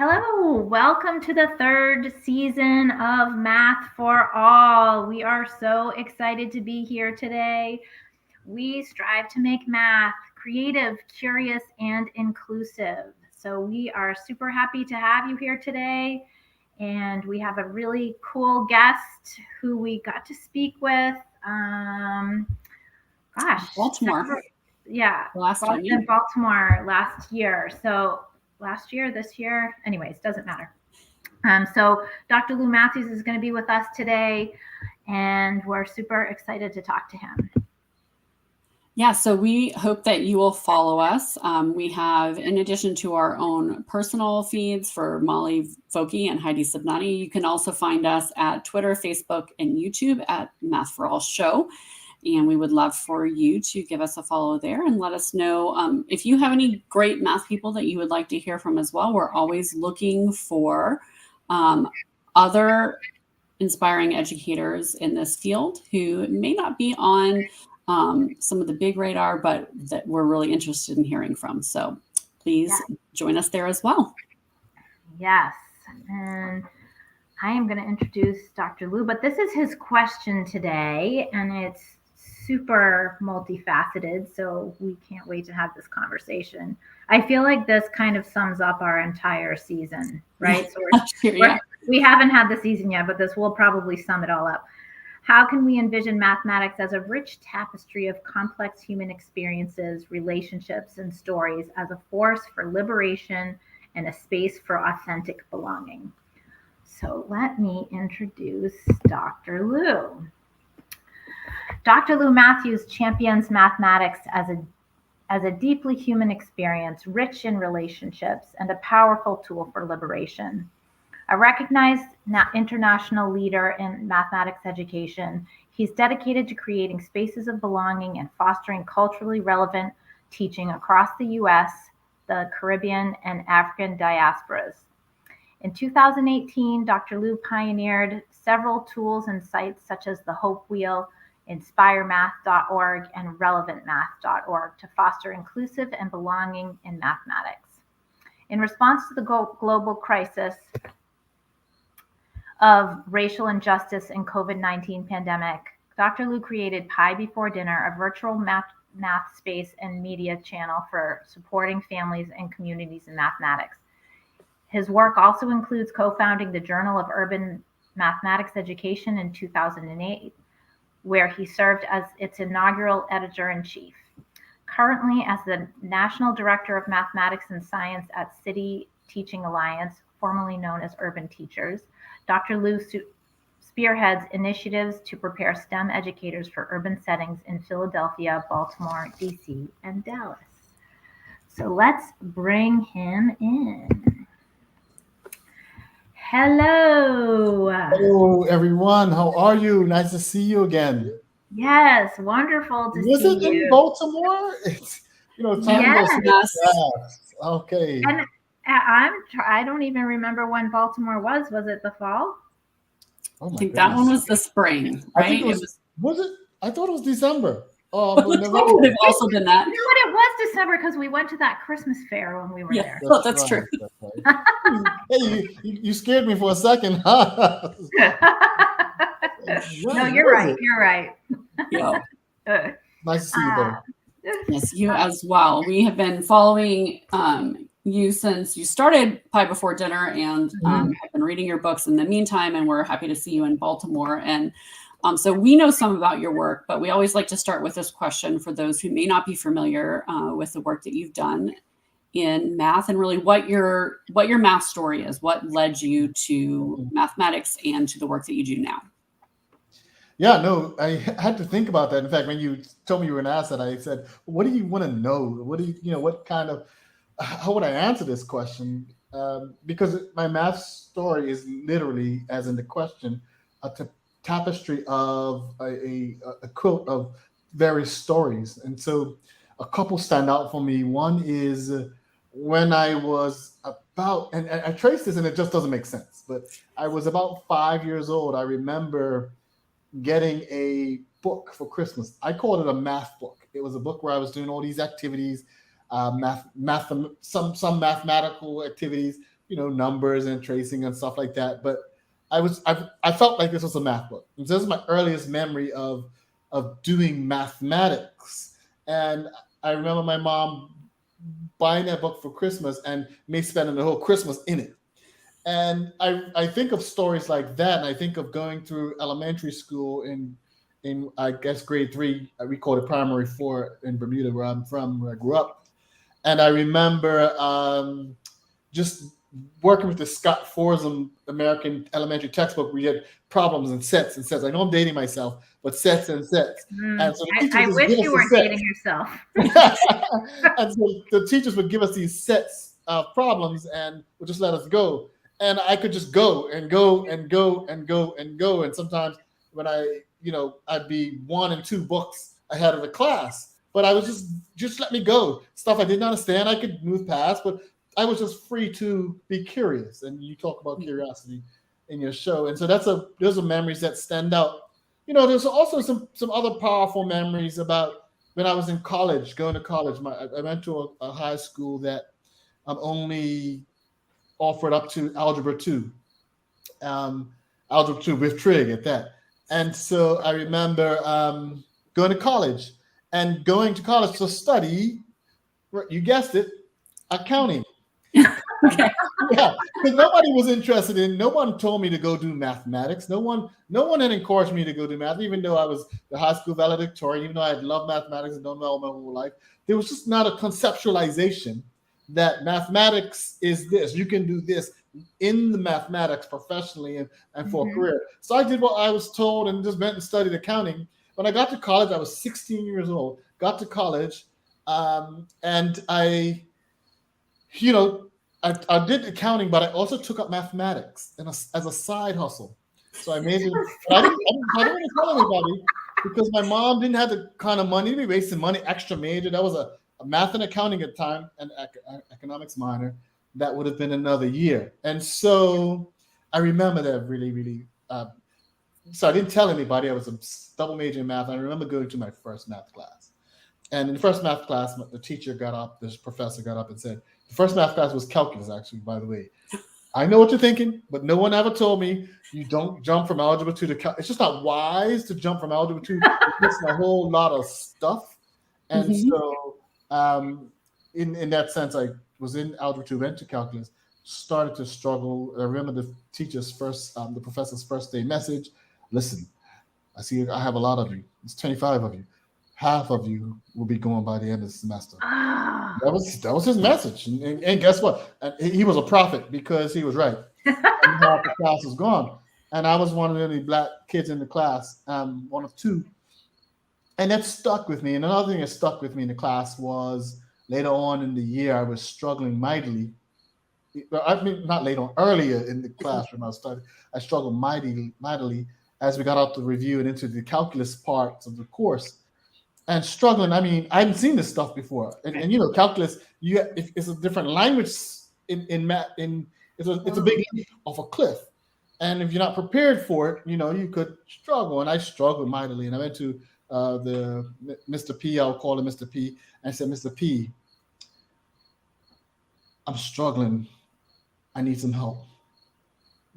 Hello, welcome to the third season of Math for All. We are so excited to be here today. We strive to make math creative, curious, and inclusive. So we are super happy to have you here today. And we have a really cool guest who we got to speak with. Baltimore. Yeah, Last time, yeah. in Baltimore last year. So last year, this year, anyways, doesn't matter. So Dr. Lou Matthews is going to be with us today, and we're super excited to talk to him. Yeah, so we hope that you will follow us. We have, in addition to our own personal feeds for Molly Foki and Heidi Subnani, you can also find us at Twitter, Facebook, and YouTube at Math for All Show. And we would love for you to give us a follow there and let us know if you have any great math people that you would like to hear from as well. We're always looking for other inspiring educators in this field who may not be on some of the big radar, but that we're really interested in hearing from. So please join us there as well. Yes. And I am going to introduce Dr. Lou, but this is his question today, and it's super multifaceted, so we can't wait to have this conversation. I feel like this kind of sums up our entire season, right? So we haven't had the season yet, but this will probably sum it all up. How can we envision mathematics as a rich tapestry of complex human experiences, relationships, and stories as a force for liberation and a space for authentic belonging? So let me introduce Dr. Lou. Dr. Lou Matthews champions mathematics as a deeply human experience, rich in relationships, and a powerful tool for liberation. A recognized international leader in mathematics education, he's dedicated to creating spaces of belonging and fostering culturally relevant teaching across the U.S., the Caribbean, and African diasporas. In 2018, Dr. Lou pioneered several tools and sites such as the Hope Wheel, inspiremath.org, and relevantmath.org to foster inclusive and belonging in mathematics. In response to the global crisis of racial injustice and COVID-19 pandemic, Dr. Lou created Pi Before Dinner, a virtual math space and media channel for supporting families and communities in mathematics. His work also includes co-founding the Journal of Urban Mathematics Education in 2008, where he served as its inaugural editor-in-chief. Currently, as the National Director of Mathematics and Science at City Teaching Alliance, formerly known as Urban Teachers, Dr. Lou spearheads initiatives to prepare STEM educators for urban settings in Philadelphia, Baltimore, DC, and Dallas. So let's bring him in. Hello. Hello, everyone. How are you? Nice to see you again. Yes, wonderful to see you. Was it in Baltimore? It's, time goes fast. Okay. And I don't even remember when Baltimore was. Was it the fall? I think that one was the spring, right? Was it? I thought it was December. It would have also been that. You know what? It was December because we went to that Christmas fair when we were there. That's true. Right. Hey, you scared me for a second. Huh? No, you're right. You're right. Yeah. Nice to see you, though. Yes, you as well. We have been following you since you started Pi Before Dinner, and have been reading your books in the meantime, and we're happy to see you in Baltimore. And so we know some about your work, but we always like to start with this question for those who may not be familiar with the work that you've done in math, and really what your math story is, what led you to mathematics and to the work that you do now. Yeah, no, I had to think about that. In fact, when you told me you were going to ask that, I said, what do you want to know? What do you what kind of, how would I answer this question? Because my math story is literally, as in the question, a tapestry of a quilt of various stories. And so a couple stand out for me. One is when I was about, and I trace this and it just doesn't make sense, but I was about 5 years old. I remember getting a book for Christmas. I called it a math book. It was a book where I was doing all these activities, some mathematical activities, numbers and tracing and stuff like that. But I felt like this was a math book. And so this is my earliest memory of doing mathematics. And I remember my mom buying that book for Christmas and me spending the whole Christmas in it. And I think of stories like that, and I think of going through elementary school in I guess grade 3. We called it primary 4 in Bermuda, where I'm from, where I grew up. And I remember just working with the Scott Forsum American elementary textbook. We had problems and sets and sets. I know I'm dating myself, but sets and sets. And so the teachers I would wish give us you the weren't sets. dating yourself. And so the teachers would give us these sets of problems and would just let us go. And I could just go and go and go and go and go. And sometimes when I'd be 1 and 2 books ahead of the class, but I was just let me go. Stuff I didn't understand, I could move past, but I was just free to be curious. And you talk about curiosity in your show. And so those are memories that stand out. There's also some other powerful memories about when I was in college, going to college. I went to a high school that only offered up to algebra 2, algebra 2 with trig at that. And so I remember going to college to study, you guessed it, accounting. Okay. Yeah, because nobody was interested no one told me to go do mathematics. No one had encouraged me to go do math, even though I was the high school valedictorian, even though I had loved mathematics and done well my whole life. There was just not a conceptualization that mathematics is this. You can do this in the mathematics professionally and for a career. So I did what I was told and just went and studied accounting. When I got to college, I was 16 years old, got to college, and I did accounting, but I also took up mathematics as a side hustle. So I majored. I didn't want to tell anybody because my mom didn't have the kind of money to be wasting money. Extra major. That was a math and accounting at the time, and economics minor. That would have been another year. And so I remember that really, really. So I didn't tell anybody. I was a double major in math. I remember going to my first math class. And in the first math class, this professor got up and said, the first math class was calculus, actually, by the way. I know what you're thinking, but no one ever told me you don't jump from algebra 2 to calculus. It's just not wise to jump from algebra 2. It's missing a whole lot of stuff. And so in that sense, I was in algebra 2, went to calculus, started to struggle. I remember the professor's first day message. Listen, I see I have a lot of you. It's 25 of you. Half of you will be going by the end of the semester. That was his message. And guess what? He was a prophet because he was right. And half the class was gone. And I was one of the only black kids in the class, one of 2. And that stuck with me. And another thing that stuck with me in the class was later on in the year, I was struggling mightily. I mean, not later on, earlier in the classroom, I struggled mightily as we got out the review and into the calculus parts of the course. And struggling, I mean, I hadn't seen this stuff before. And calculus, it's a different language in math. It's a big leap off a cliff. And if you're not prepared for it, you could struggle. And I struggled mightily. And I went to the Mr. P, I'll call him Mr. P, and I said, Mr. P, I'm struggling. I need some help.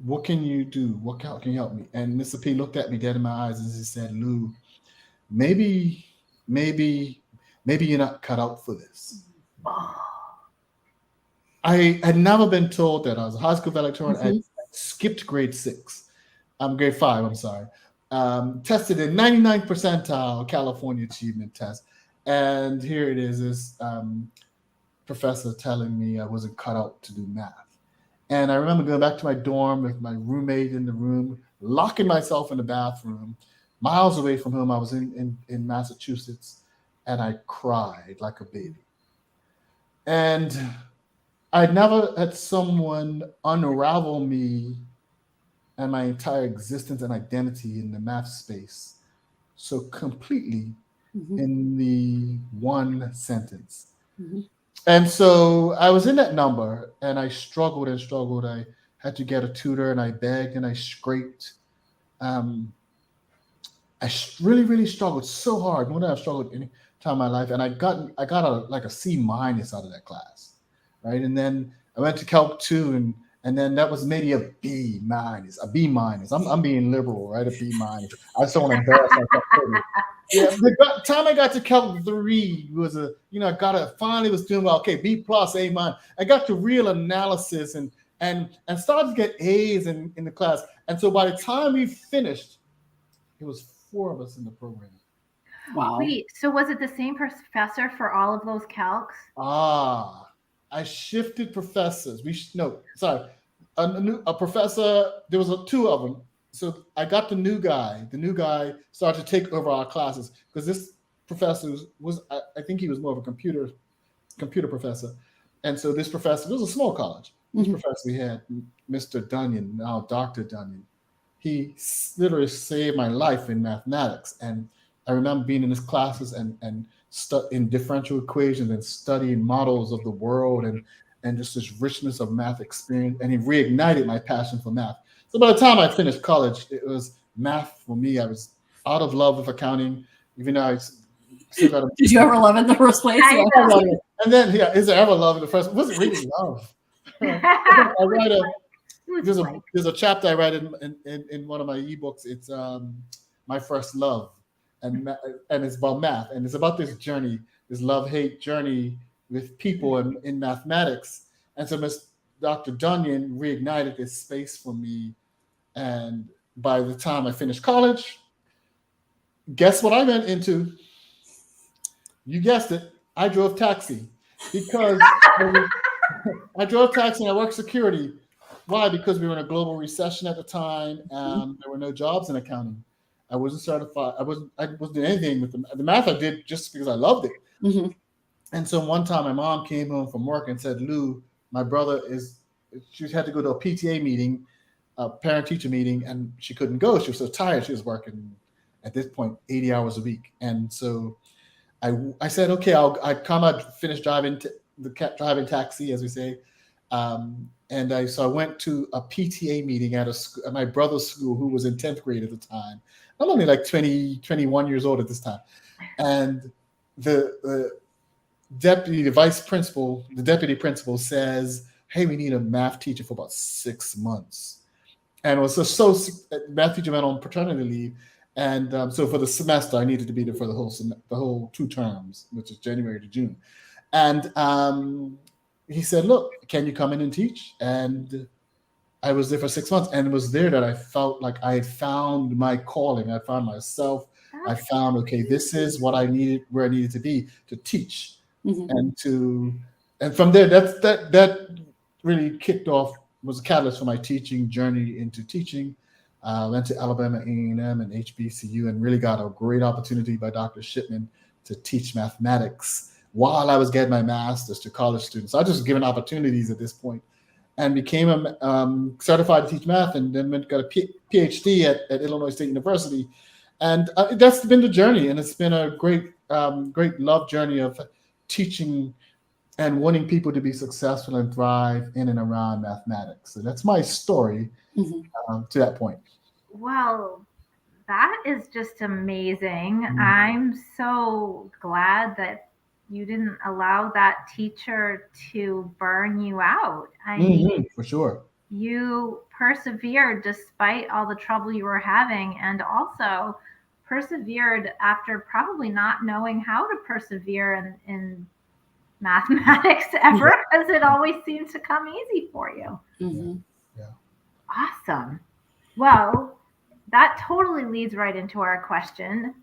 What can you do? How can you help me? And Mr. P looked at me dead in my eyes and he said, Lou, maybe you're not cut out for this. I had never been told that. I was a high school valedictorian. I skipped grade 5, I'm sorry. Tested in 99th percentile California achievement test. And here it is, this professor telling me I wasn't cut out to do math. And I remember going back to my dorm with my roommate in the room, locking myself in the bathroom, miles away from home. I was in Massachusetts, and I cried like a baby. And I'd never had someone unravel me and my entire existence and identity in the math space so completely in the one sentence. And so I was in that number, and I struggled and struggled. I had to get a tutor, and I begged and I scraped. I really, really struggled so hard, more than I've struggled any time in my life. And I got a C- out of that class, right? And then I went to Calc 2, and and then that was maybe a B minus, a B minus. I'm being liberal, right? A B minus. I just don't want to embarrass myself further. Yeah, the time I got to Calc 3 was I got a finally was doing well. Okay, B plus, A minus. I got to real analysis and started to get A's in the class. And so by the time we finished, it was 4 of us in the program. Wow. Wait, so was it the same professor for all of those calcs? I shifted professors. No, sorry, a professor. There was 2 of them. So I got the new guy. The new guy started to take over our classes because this professor was I think he was more of a computer professor. And so this professor, it was a small college. This professor we had, Mr. Dunyan, now Dr. Dunyan. He literally saved my life in mathematics. And I remember being in his classes and in differential equations and studying models of the world and just this richness of math experience. And he reignited my passion for math. So by the time I finished college, it was math for me. I was out of love with accounting, even though I still got. Did you ever love it in the first place? I Yeah. know. And then, is there ever love in the first? Was it really love? I write there's a chapter I write in one of my ebooks. It's My First Love, and it's about math, and it's about this journey, this love-hate journey with people in mathematics. And so Dr. Dunyan reignited this space for me. And by the time I finished college, guess what I went into? You guessed it. I drove taxi because I drove taxi and I worked security. Why? Because we were in a global recession at the time, and there were no jobs in accounting. I wasn't certified. I wasn't doing anything with the math. I did just because I loved it. And so one time, my mom came home from work and said, "Lou, my brother she had to go to a PTA meeting, a parent-teacher meeting, and she couldn't go. She was so tired. She was working at this point 80 hours a week, and so." I said, okay, I'd finish driving driving taxi, as we say. So I went to a PTA meeting at my brother's school, who was in 10th grade at the time. I'm only like 20, 21 years old at this time. And the deputy principal says, hey, we need a math teacher for about 6 months. And it was math teacher went on paternity leave. And so for the semester, I needed to be there for the whole 2 terms, which is January to June. And he said, look, can you come in and teach? And I was there for 6 months. And it was there that I felt like I had found my calling. I found myself. I found, okay, this is what I needed, where I needed to be to teach. And from there, that really kicked off, was a catalyst for my teaching journey into teaching. Went to Alabama A&M and HBCU and really got a great opportunity by Dr. Shipman to teach mathematics while I was getting my master's to college students. So I just given opportunities at this point and became certified to teach math, and then got a PhD at Illinois State University. And that's been the journey, and it's been a great love journey of teaching and wanting people to be successful and thrive in and around mathematics. So that's my story to that point. Well, that is just amazing. I'm so glad that you didn't allow that teacher to burn you out. I mean, for sure. You persevered despite all the trouble you were having, and also persevered after probably not knowing how to persevere in mathematics ever, because it always seems to come easy for you. Yeah. Awesome. Well, that totally leads right into our question.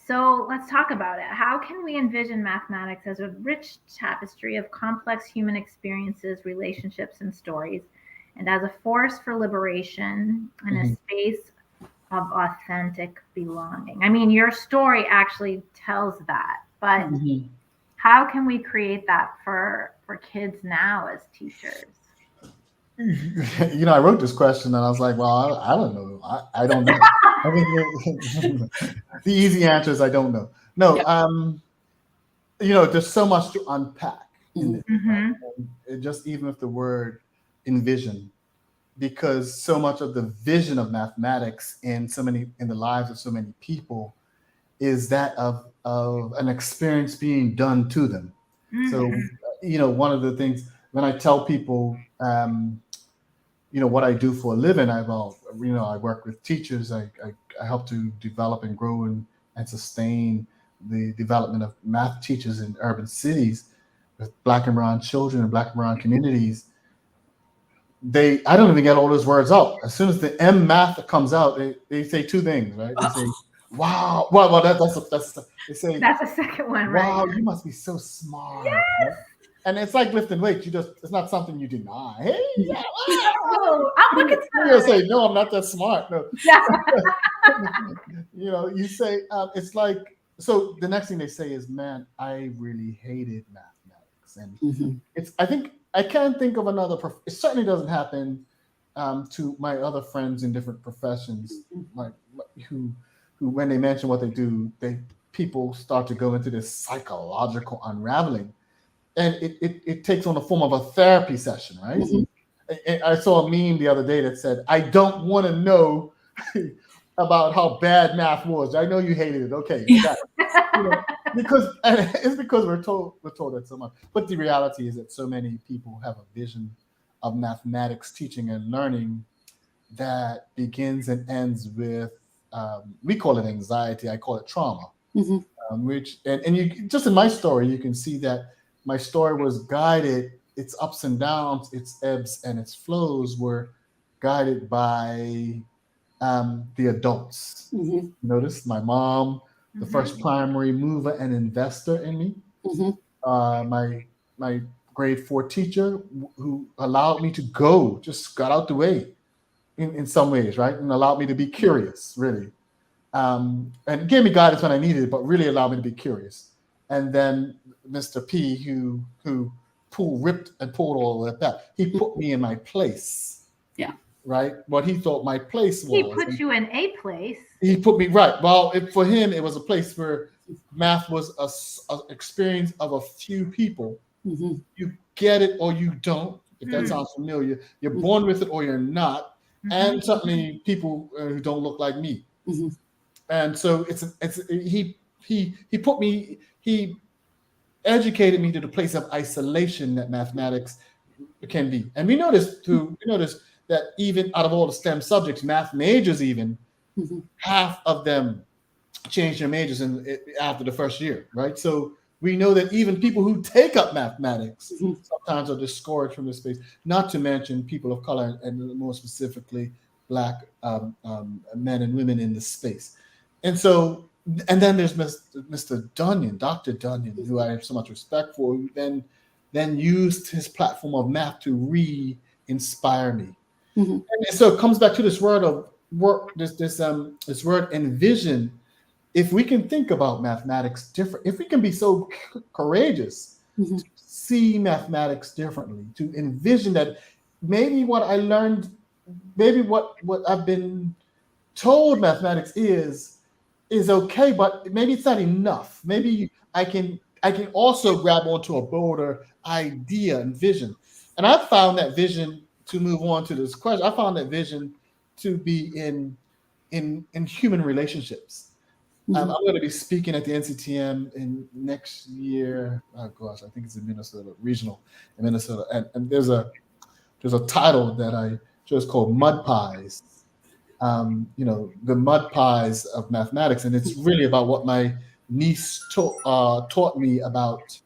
So let's talk about it. How can we envision mathematics as a rich tapestry of complex human experiences, relationships, and stories, and as a force for liberation and a space of authentic belonging? I mean, your story actually tells that, but how can we create that for kids now as teachers? I wrote this question and I was like, well, I don't know. I don't know. I mean, the easy answer is I don't know. No, there's so much to unpack in this. Right? Just even with the word envision, because so much of the vision of mathematics in the lives of so many people is that of an experience being done to them. So, one of the things when I tell people, what I do for a living, I work with teachers. I help to develop and grow and sustain the development of math teachers in urban cities with Black and brown children and Black and brown communities. I don't even get all those words out. As soon as the M math comes out, they say two things, right? They say, "Wow, well, that's they say, That's the second one, wow, right? you must be so smart." Yes. Right? And it's like lifting weights. It's not something you deny. Hey, yeah, Oh, I'm looking you're gonna good. say, no, I'm not that smart. No, Yeah. you say, it's like, so the next thing they say is, man, I really hated mathematics. And I think I can't think of another, it certainly doesn't happen to my other friends in different professions, like who when they mention what they do, people start to go into this psychological unraveling. And it takes on the form of a therapy session, right? I saw a meme the other day that said, "I don't want to know about how bad math was. I know you hated it. Okay, I got it." Because it's because we're told that so much. But the reality is that so many people have a vision of mathematics teaching and learning that begins and ends with we call it anxiety. I call it trauma. Which and you just in my story, you can see that my story was guided. Its ups and downs, its ebbs and its flows were guided by the adults. Notice my mom, the first primary mover and investor in me. My grade 4 teacher who allowed me to just got out the way in some ways, right, and allowed me to be curious, really. And gave me guidance when I needed it, but really allowed me to be curious. And then Mr. P, who ripped and pulled all of that. He put me in my place. Yeah. Right. What he thought my place was. He put you in a place. He put me right. Well, for him, it was a place where math was a experience of a few people. You get it or you don't. If that sounds familiar, you're born with it or you're not. And certainly people who don't look like me. And so he educated me to the place of isolation that mathematics can be. And we noticed that even out of all the STEM subjects, math majors even, half of them change their majors after the first year, right? So we know that even people who take up mathematics sometimes are discouraged from this space, not to mention people of color and more specifically Black men and women in this space. And so, and then there's Mr. Dunyon, Dr. Dunyon, who I have so much respect for, who then used his platform of math to re-inspire me. And so it comes back to this word of work, this word envision. If we can think about mathematics different, if we can be so courageous to see mathematics differently, to envision that maybe what I learned, maybe what I've been told mathematics is okay, but maybe it's not enough. Maybe I can also grab onto a broader idea and vision. And I found that vision, to move on to this question, I found that vision to be in human relationships. I'm going to be speaking at the NCTM in next year. Oh gosh, I think it's in Minnesota, regional in Minnesota. And there's a title that I chose called Mud Pies. The mud pies of mathematics, and it's really about what my niece taught me about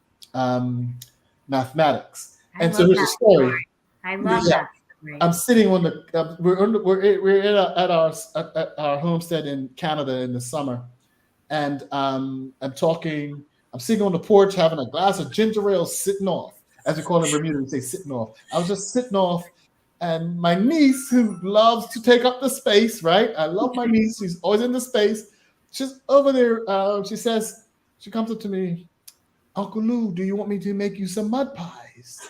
mathematics. And so here's the story. I love that story. I'm sitting on the we're at our homestead in Canada in the summer, and I'm sitting on the porch having a glass of ginger ale, sitting off, as we call it in Bermuda, we say sitting off. I was just sitting off. And my niece, who loves to take up the space, right? I love my niece. She's always in the space. She's over there. She comes up to me, "Uncle Lou, do you want me to make you some mud pies?"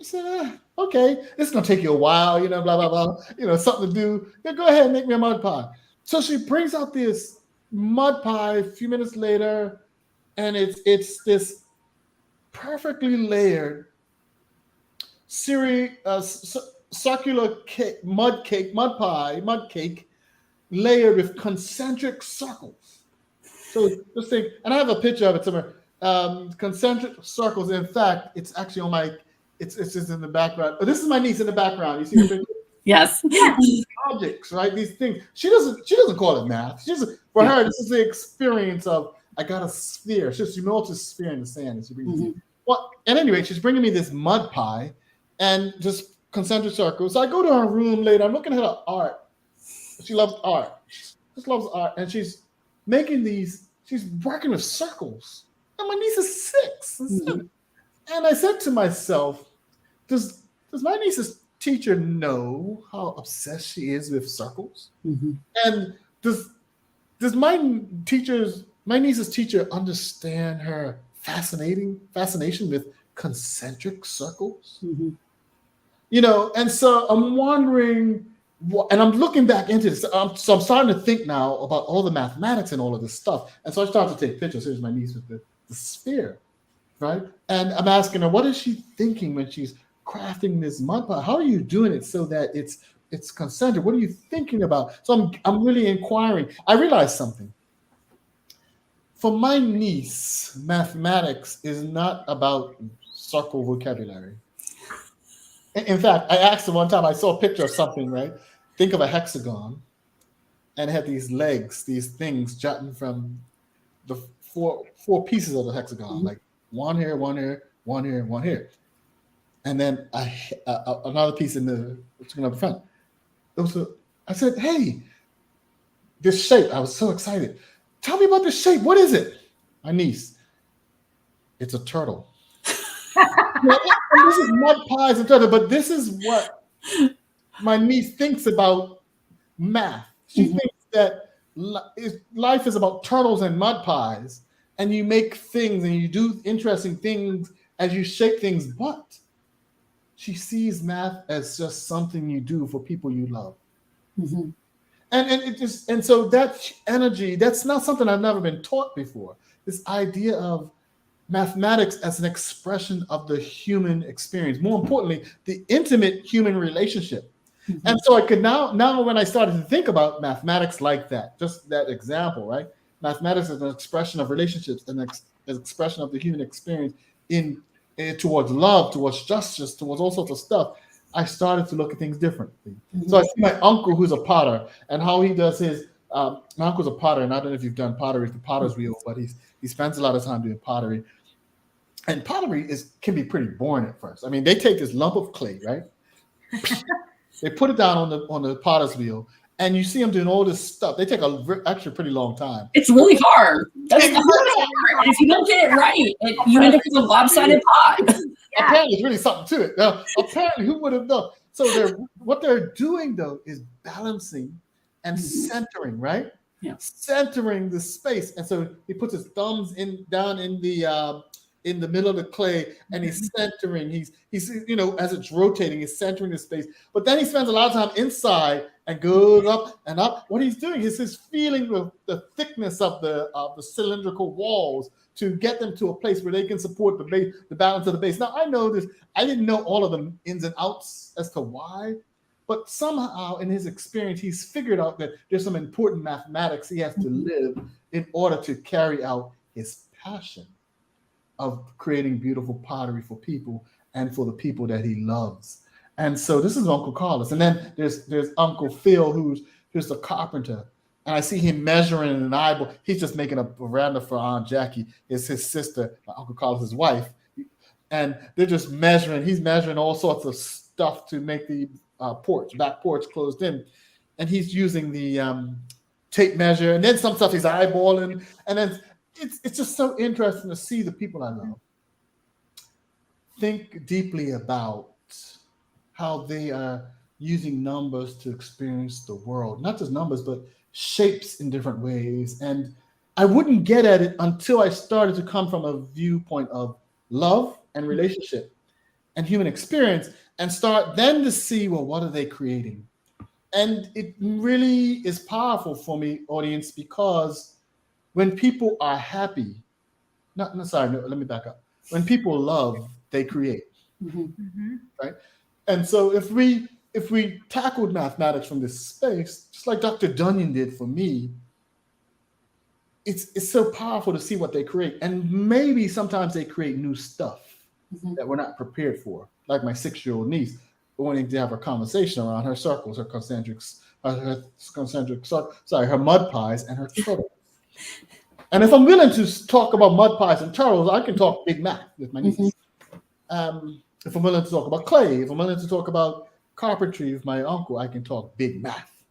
I said, "Okay. It's going to take you a while, blah, blah, blah. Something to do. Yeah, go ahead and make me a mud pie." So she brings out this mud pie a few minutes later, and it's this perfectly layered circular mud cake layered with concentric circles. So this thing, and I have a picture of it somewhere. Concentric circles. In fact, it's actually on my it's just in the background. Oh, this is my niece in the background. You see her picture? Yes. Objects, right? These things. She doesn't call it math. For her, this is the experience of I got a sphere. She melts a sphere in the sand and she brings it. Well, at any rate, she's bringing me this mud pie and just concentric circles. So I go to her room later. I'm looking at her art. She loves art. She just loves art. And she's making these, she's working with circles. And my niece is 6 and 7. And I said to myself, does my niece's teacher know how obsessed she is with circles? And does my niece's teacher understand her fascination with concentric circles? And so I'm wondering, and I'm looking back into this. So I'm starting to think now about all the mathematics and all of this stuff. And so I started to take pictures. Here's my niece with the sphere, right? And I'm asking her, what is she thinking when she's crafting this mud pie? How are you doing it so that it's concentric? What are you thinking about? So I'm really inquiring. I realized something. For my niece, mathematics is not about circle vocabulary. In fact, I asked her one time, I saw a picture of something, right? Think of a hexagon, and it had these legs, these things jutting from the four pieces of the hexagon, like one here, one here, one here, one here. And then another piece in the front. I said, hey, this shape, I was so excited. Tell me about this shape. What is it? My niece, it's a turtle. This is mud pies and turtle, but this is what my niece thinks about math. She thinks that life is about turtles and mud pies, and you make things and you do interesting things as you shape things, but she sees math as just something you do for people you love. And so that energy, that's not something I've never been taught before. This idea of mathematics as an expression of the human experience. More importantly, the intimate human relationship. And so I could now when I started to think about mathematics like that, just that example, right? Mathematics is an expression of relationships, an expression of the human experience towards love, towards justice, towards all sorts of stuff. I started to look at things differently. So I see my uncle, who's a potter, and how he does his. My uncle's a potter, and I don't know if you've done pottery, the potter's wheel, but he spends a lot of time doing pottery. And pottery can be pretty boring at first. I mean, they take this lump of clay, right? They put it down on the potter's wheel, and you see them doing all this stuff. They take actually a pretty long time. It's really hard. That's really hard. And if you don't get it right, you end up with a lopsided pot. Apparently, there's really something to it. Now, apparently, who would have known? So what they're doing though is balancing and centering, right? Yeah. Centering the space, and so he puts his thumbs down in the middle of the clay, and he's centering. He's as it's rotating, he's centering the space. But then he spends a lot of time inside and goes up and up. What he's doing is he's feeling the thickness of the cylindrical walls to get them to a place where they can support the base, the balance of the base. Now I know this. I didn't know all of the ins and outs as to why, but somehow in his experience, he's figured out that there's some important mathematics he has to live in order to carry out his passion of creating beautiful pottery for people and for the people that he loves. And so this is Uncle Carlos. And then there's Uncle Phil, who's the carpenter. And I see him measuring an eyeball. He's just making a veranda for Aunt Jackie. It's his sister, Uncle Carlos's wife. And they're just measuring. He's measuring all sorts of stuff to make the back porch closed in. And he's using the tape measure. And then some stuff he's eyeballing. And then it's just so interesting to see the people I love think deeply about how they are using numbers to experience the world. Not just numbers, but shapes in different ways. And I wouldn't get at it until I started to come from a viewpoint of love and relationship and human experience, and start then to see, well, what are they creating? And it really is powerful for me, audience, because when people are happy, let me back up. When people love, they create, right? And so if we tackled mathematics from this space, just like Dr. Dunyan did for me, it's so powerful to see what they create. And maybe sometimes they create new stuff. Mhm. that we're not prepared for. Like my 6-year-old niece wanting to have a conversation around her circles, her mud pies and her turtles. And if I'm willing to talk about mud pies and turtles, I can talk big math with my Mhm. niece. If I'm willing to talk about clay, if I'm willing to talk about carpentry with my uncle, I can talk big math.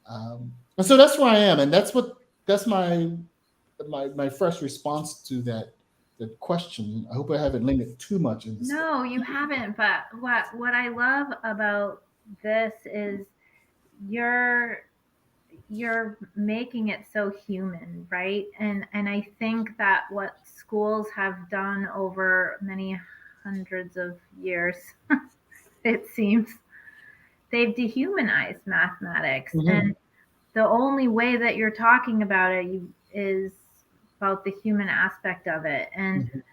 And so that's where I am, and that's my first response to that question. I hope I haven't lingered too much in this. No, you haven't. But what I love about this is you're you're making it so human, right? And I think that what schools have done over many hundreds of years, it seems, they've dehumanized mathematics. Mhm, And the only way that you're talking about it is about the human aspect of it. And mhm,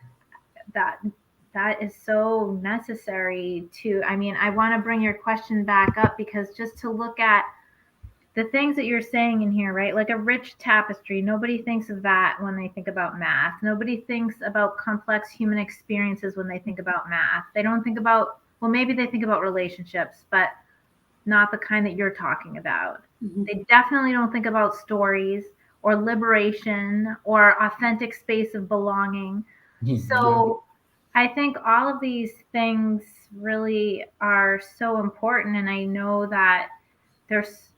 that that is so necessary to, I mean, I want to bring your question back up because just to look at the things that you're saying in here, right? Like a rich tapestry, nobody thinks of that when they think about math. Nobody thinks about complex human experiences when they think about math. They don't think about, well, maybe they think about relationships, but not the kind that you're talking about. Mhm. They definitely don't think about stories or liberation or authentic space of belonging. mhm. Yeah. So I think all of these things really are so important. And I know that there's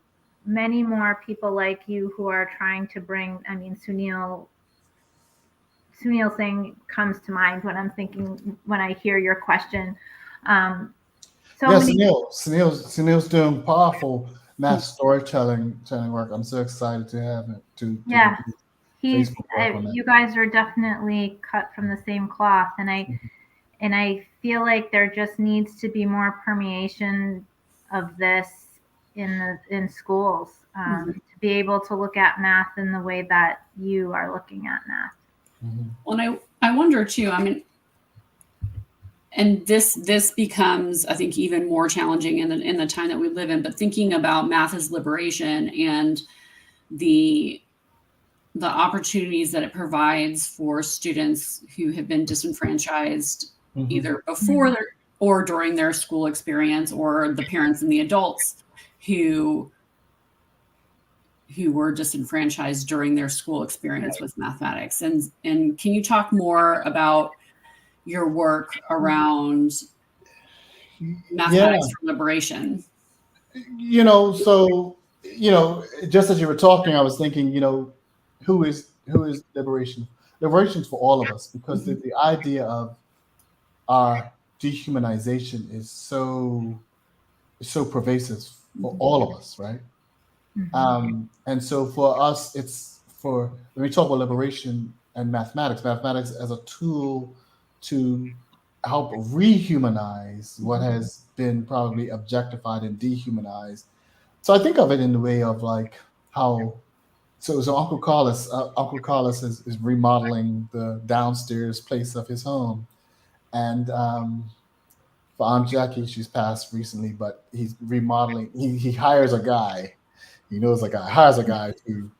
many more people like you who are trying to bring, I mean, Sunil Singh comes to mind when I'm thinking, when I hear your question. Um, so Yeah, many, Sunil's doing powerful math telling work. I'm so excited to have it to do yeah, he's, Facebook work on that. you guys are definitely cut from the same cloth. And I feel like there just needs to be more permeation of this in schools, Mhm. to be able to look at math in the way that you are looking at math. Mhm, Well, and I wonder too. I mean, and this becomes, I think, even more challenging in the time that we live in. But thinking about math as liberation and the the opportunities that it provides for students who have been disenfranchised mhm, either before Mhm. their or during their school experience, or the parents and the adults who who were disenfranchised during their school experience with mathematics. And can you talk more about your work around Yeah, mathematics for liberation? so just as you were talking, I was thinking, who is liberation? Liberation's for all of us because Mhm. the idea of our dehumanization is so pervasive for Mhm. all of us, right? Mhm. And so for us, it's for when we talk about liberation and mathematics as a tool to help rehumanize what Mhm. has been probably objectified and dehumanized. So I think of it in the way of like how so Uncle Carlos is remodeling the downstairs place of his home, and for Aunt Jackie, she's passed recently, but he's remodeling. He hires a guy. He knows a guy. Hires a guy to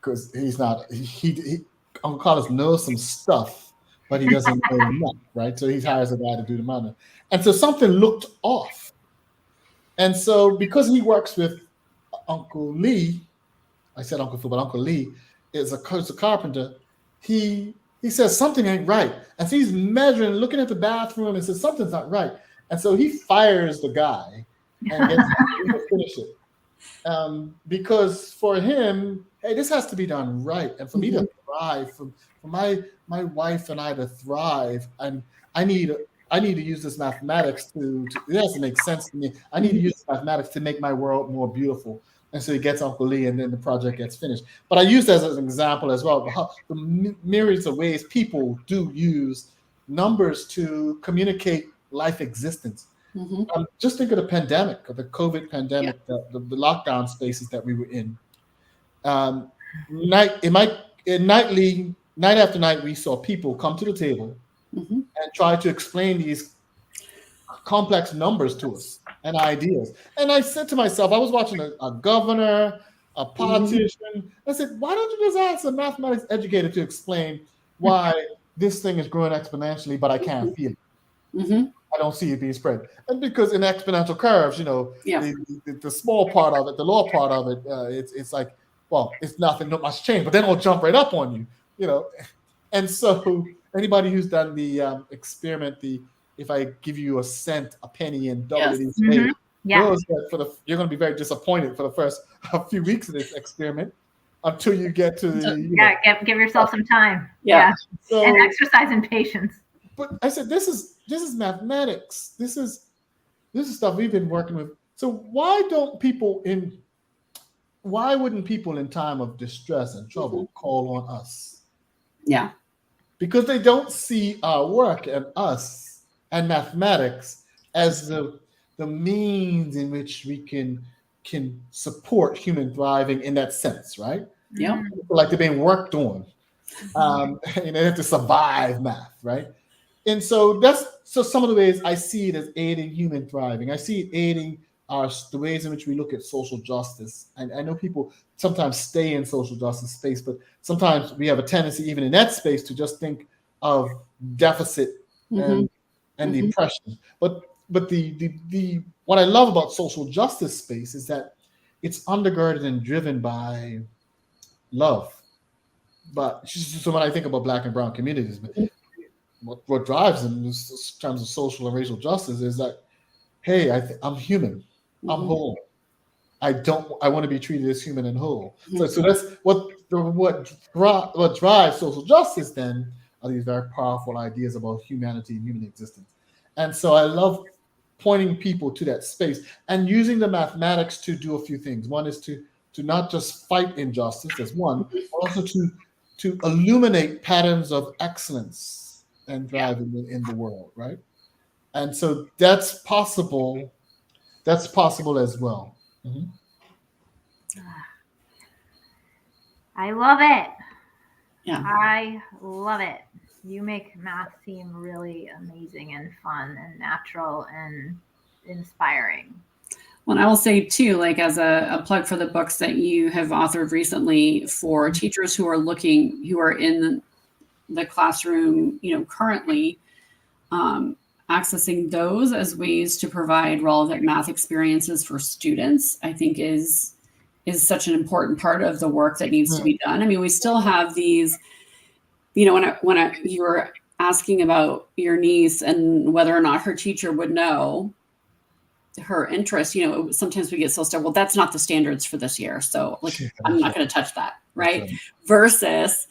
because he's not. He Uncle Carlos knows some stuff, but he doesn't know enough, right? So he hires a guy to do the modeling, and so something looked off. And so because he works with Uncle Lee, I said Uncle Phil, but Uncle Lee is a carpenter. He says something ain't right, and so he's measuring, looking at the bathroom, and says something's not right, and so he fires the guy and gets him to finish it. Because for him, hey, this has to be done right, and for me to Mhm. thrive, for my wife and I to thrive, and I need I need to use this mathematics to it has to make sense to me. I need to Mhm. use mathematics to make my world more beautiful. And so he gets Uncle Lee, and then the project gets finished. But I use that as an example as well, how the myriads of ways people do use numbers to communicate life existence. Mhm. Just think of the pandemic, of the COVID Yeah. pandemic, the lockdown spaces that we were in. Um, night, it might, nightly, night after night, we saw people come to the table Mhm. and try to explain these complex numbers to us and ideas. And I said to myself, I was watching a governor, a Mhm. politician. I said, why don't you just ask a mathematics educator to explain why this thing is growing exponentially, but I can't feel it? Mm-hmm. I don't see it being spread. And because in exponential curves, Yeah. the small part of it, the lower part of it, it's like, well, it's nothing, not much change, but then it'll jump right up on you, you know. And so anybody who's done the experiment, if I give you a cent, a penny, and double Yes. it each Mhm. way, Yeah. knows that you're going to be very disappointed for the first few weeks of this experiment until you get to Yeah. Give yourself some time. Yeah. Yeah. So, And exercise and patience. but I said this is mathematics. This is stuff we've been working with. So why wouldn't people in time of distress and trouble call on us? Yeah. Because they don't see our work and us and mathematics as the means in which we can support human thriving in that sense, right? Yeah. Like they're being worked on. And they have to survive math, right? And so so some of the ways I see it as aiding human thriving. I see it aiding the ways in which we look at social justice. And I know people sometimes stay in social justice space, but sometimes we have a tendency, even in that space, to just think of deficit Mm-hmm. and the oppression. But the what I love about social justice space is that it's undergirded and driven by love. But so when I think about Black and Brown communities, what drives them in terms of social and racial justice is that, hey, I'm human, I'm whole. I want to be treated as human and whole. So that's what drives social justice. Then are these very powerful ideas about humanity and human existence. And so I love pointing people to that space and using the mathematics to do a few things. One is to not just fight injustice, that's one, but also to illuminate patterns of excellence and thriving in the world, right? And so that's possible. That's possible as well. Mhm. I love it. Yeah. I love it. You make math seem really amazing and fun and natural and inspiring. Well, and I will say too, like as a plug for the books that you have authored recently for teachers who are in the classroom, currently, accessing those as ways to provide relevant math experiences for students, I think is such an important part of the work that needs to be done. I mean, we still have these, when you were asking about your niece and whether or not her teacher would know her interest, sometimes we get so stuck, well, that's not the standards for this year, so I'm not going to touch that, right? Versus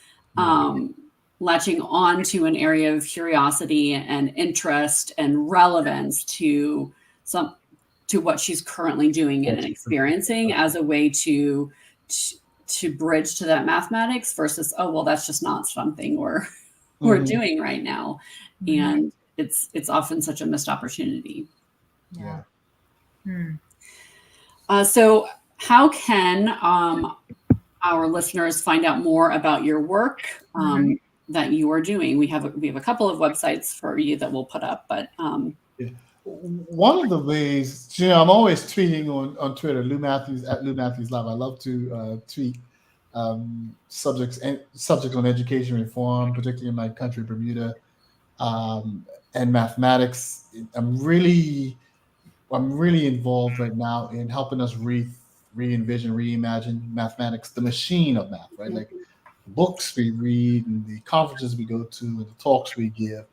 latching on to an area of curiosity and interest and relevance to what she's currently doing and experiencing as a way to bridge to that mathematics versus, oh, well, that's just not something we're doing right now. And it's often such a missed opportunity. Yeah. So how can our listeners find out more about your work that you are doing? We have a couple of websites for you that we'll put up, but one of the ways, I'm always tweeting on Twitter, Lou Matthews at Lou Matthews Live. I love to tweet subjects on education reform, particularly in my country, Bermuda, and mathematics. I'm really involved right now in helping us re-envision, reimagine mathematics, the machine of math, right? Like the books we read and the conferences we go to and the talks we give.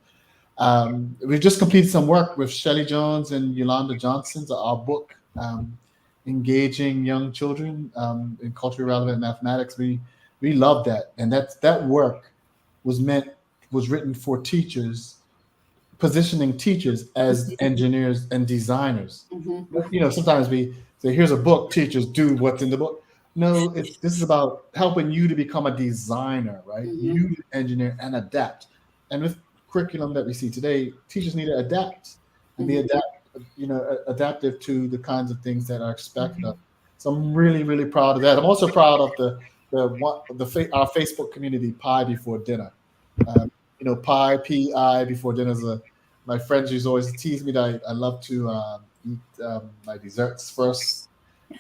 We've just completed some work with Shelley Jones and Yolanda Johnson's our book, Engaging Young Children in Culturally Relevant Mathematics. We love that. And that work was written for teachers, positioning teachers as engineers and designers. Sometimes we say, here's a book, teachers do what's in the book. No, this is about helping you to become a designer, right? You engineer and adapt. And with curriculum that we see today, teachers need to adapt and be adaptive to the kinds of things that are expected of. So I'm really, really proud of that. I'm also proud of our Facebook community, Pie Before Dinner. Pi before dinner my friends used to always tease me that I love to eat my desserts first,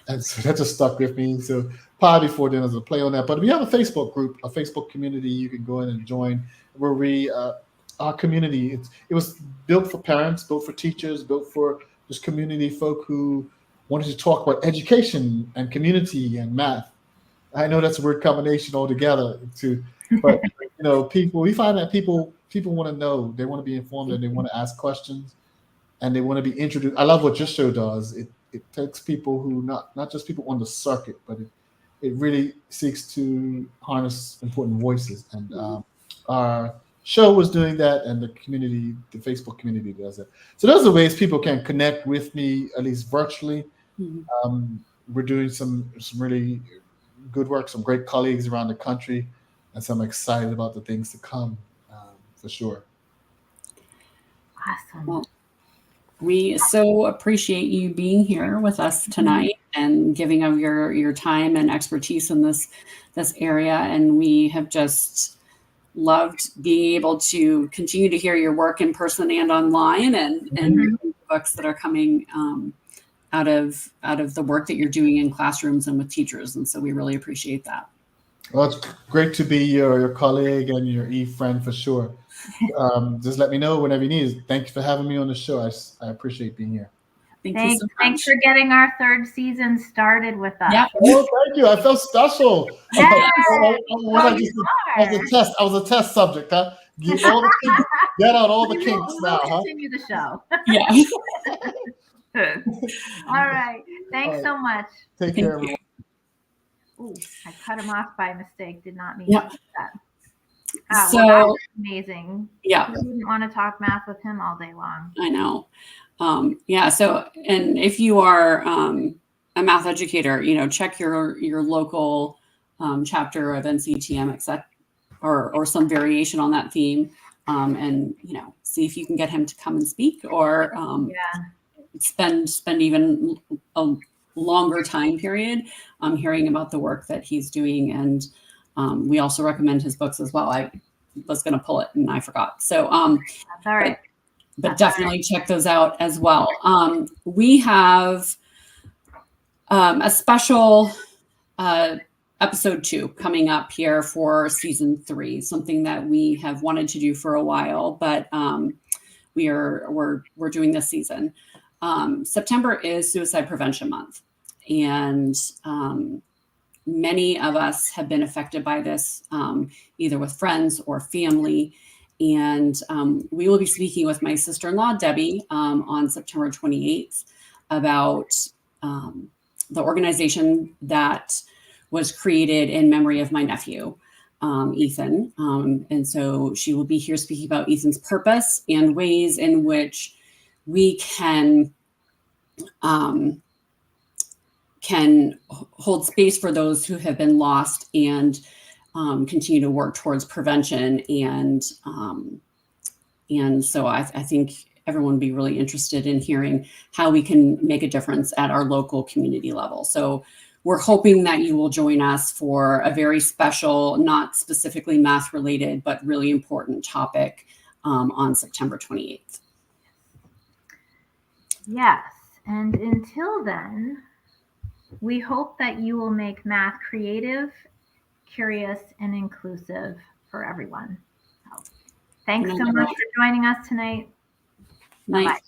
and so that just stuck with me. So Pie Before Dinner is a play on that. But we have a Facebook group, a Facebook community you can go in and join, where we our community. It was built for parents, built for teachers, built for just community folk who wanted to talk about education and community and math. I know that's a weird combination altogether. But people, we find that people want to know, they want to be informed, and they want to ask questions, and they want to be introduced. I love what your show does. It takes people who not just people on the circuit, but it really seeks to harness important voices. And our show was doing that, and the Facebook community does it. So those are ways people can connect with me, at least virtually. We're doing some really good work, some great colleagues around the country, and so I'm excited about the things to come, for sure. Awesome. Well, we so appreciate you being here with us tonight and giving of your time and expertise in this area. And we have just loved being able to continue to hear your work in person and online, and the books that are coming out of the work that you're doing in classrooms and with teachers. And so we really appreciate that. Well, it's great to be your colleague and your friend for sure. Just let me know whenever you need. Thank you for having me on the show. I appreciate being here. Thank you so much. Thanks for getting our third season started with us. Yeah. Oh, thank you. I felt special. Yes. I was a test subject, huh? Get out all the kinks now, huh? Continue the show. Yeah. All right. Thanks so much. Take care, everyone. Ooh, I cut him off by mistake. Did not mean Yeah. to do that. Oh, So well, that's amazing. yeah, I wouldn't want to talk math with him all day long. I know. Yeah. So, and if you are a math educator, check your local chapter of NCTM, except or some variation on that theme, and see if you can get him to come and speak, or spend even a longer time period hearing about the work that he's doing. And we also recommend his books as well. I was going to pull it and I forgot. So That's all right. But definitely check those out as well. We have a special episode 2 coming up here for season 3, something that we have wanted to do for a while, but we're doing this season. September is Suicide Prevention Month, and many of us have been affected by this, either with friends or family. And we will be speaking with my sister-in-law, Debbie, on September 28th about the organization that was created in memory of my nephew, Ethan. And so she will be here speaking about Ethan's purpose and ways in which we can hold space for those who have been lost and continue to work towards prevention. And so I think everyone would be really interested in hearing how we can make a difference at our local community level. So we're hoping that you will join us for a very special, not specifically math related, but really important topic on September 28th. Yes. And until then, we hope that you will make math creative, curious, and inclusive for everyone. So, thanks so much for joining us tonight. Night. Bye.